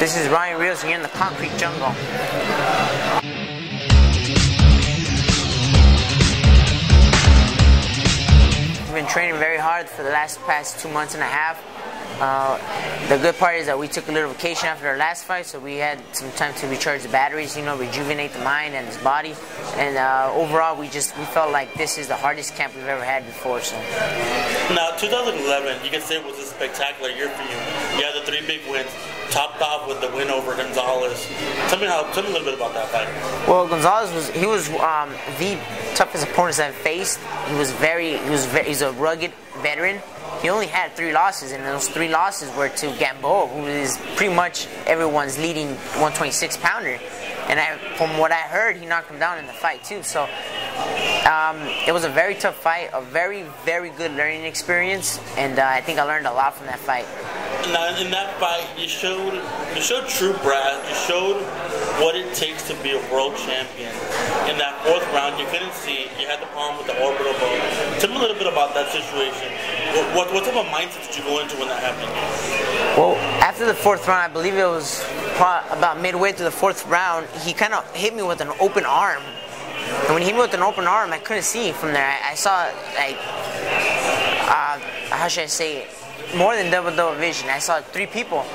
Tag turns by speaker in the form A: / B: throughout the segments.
A: This is Ronny Rios, and you're in the concrete jungle. We've been training very hard for the past 2 months and a half. The good part is that we took a little vacation after our last fight, so we had some time to recharge the batteries, rejuvenate the mind and his body. And overall, we felt like this is the hardest camp we've ever had before. So
B: now, 2011, you can say it was a spectacular year for you. You had the 3 big wins, topped off with the win over Gonzalez. Tell me a little bit about that fight.
A: Well, Gonzalez was the toughest opponent I've faced. He's a rugged veteran. He only had 3 losses, and those 3 losses were to Gamboa, who is pretty much everyone's leading 126-pounder. And from what I heard, he knocked him down in the fight too. So it was a very tough fight, a very, very good learning experience, and I think I learned a lot from that fight.
B: Now, in that fight, you showed true brass. You showed what it takes to be a world champion. In that 4th round, you couldn't see. You had the problem with the orbital bone. Tell me a little bit about that situation. What type of mindset did you go into when that happened?
A: Well, after the 4th round, I believe it was about midway through the 4th round, he kind of hit me with an open arm. And when he hit me with an open arm, I couldn't see from there. I saw, like, how should I say it? More than double vision. I saw 3 people.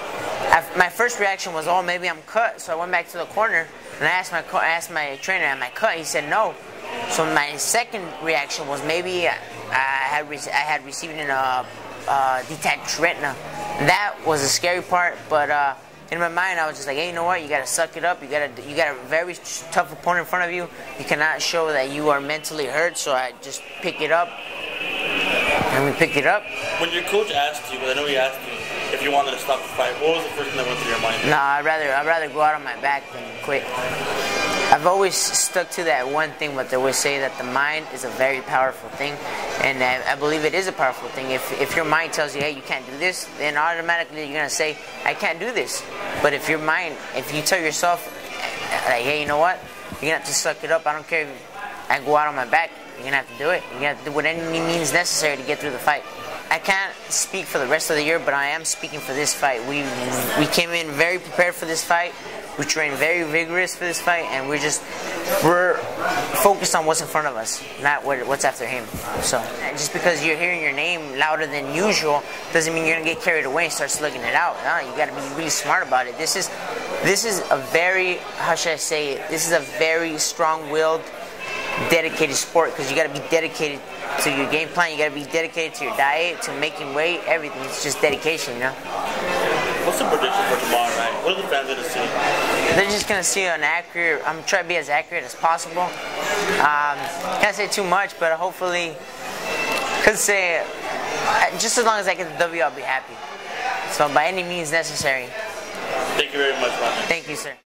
A: My first reaction was, oh, maybe I'm cut. So I went back to the corner and I asked my trainer, am I cut? He said no. So my second reaction was maybe I had received a detached retina. That was the scary part, but in my mind I was just like, hey, you know what? You gotta suck it up. You got a very tough opponent in front of you. You cannot show that you are mentally hurt. So I just pick it up. And we picked it up.
B: When your coach asked you, because I know he asked you if you wanted to stop the fight, what was the first thing that went through your mind?
A: No, I'd rather go out on my back than quit. I've always stuck to that one thing, but they always say that the mind is a very powerful thing, and I believe it is a powerful thing. If your mind tells you, hey, you can't do this, then automatically you're gonna say, I can't do this. But if you tell yourself, like, hey, you know what? You're gonna have to suck it up. I don't care if I go out on my back. You're gonna have to do it. You're gonna have to do what any means necessary to get through the fight. I can't speak for the rest of the year, but I am speaking for this fight. We came in very prepared for this fight. We trained very vigorous for this fight, and we're focused on what's in front of us, not what's after him. So just because you're hearing your name louder than usual doesn't mean you're gonna get carried away and start slugging it out. No, you gotta be really smart about it. This is a very, how should I say it? This is a very strong-willed, dedicated sport, because you got to be dedicated to your game plan. You got to be dedicated to your diet, to making weight, everything. It's just dedication,
B: What's the prediction for tomorrow night? What are the fans going to see?
A: They're just going to see an accurate. I'm trying to be as accurate as possible. Can't say too much, but hopefully could say just as long as I get the W, I'll be happy. So by any means necessary.
B: Thank you very much, Ronny.
A: Thank you, sir.